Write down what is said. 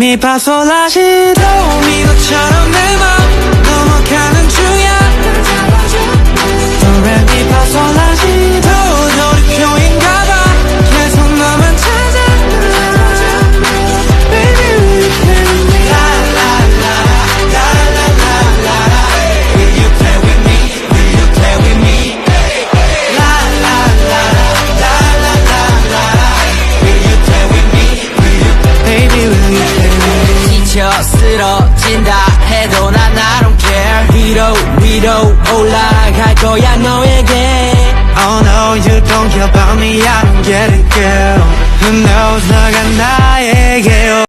mi fa sol la si do 미것처럼 내 맘 넘어가는 중이야 Do re mi fa sol la si do 돌이표인가봐 계속 너만 찾아 Baby will you play with me La la la la la la la la Will you play with me Will you play with me La la la la la la la Will you play with me Will you Baby will you play with me 지쳐 쓰러진다 해도 난 I don't care 위로 올라갈 거야 너에게 Oh no you don't care about me I don't get it girl Who knows 너가 나에게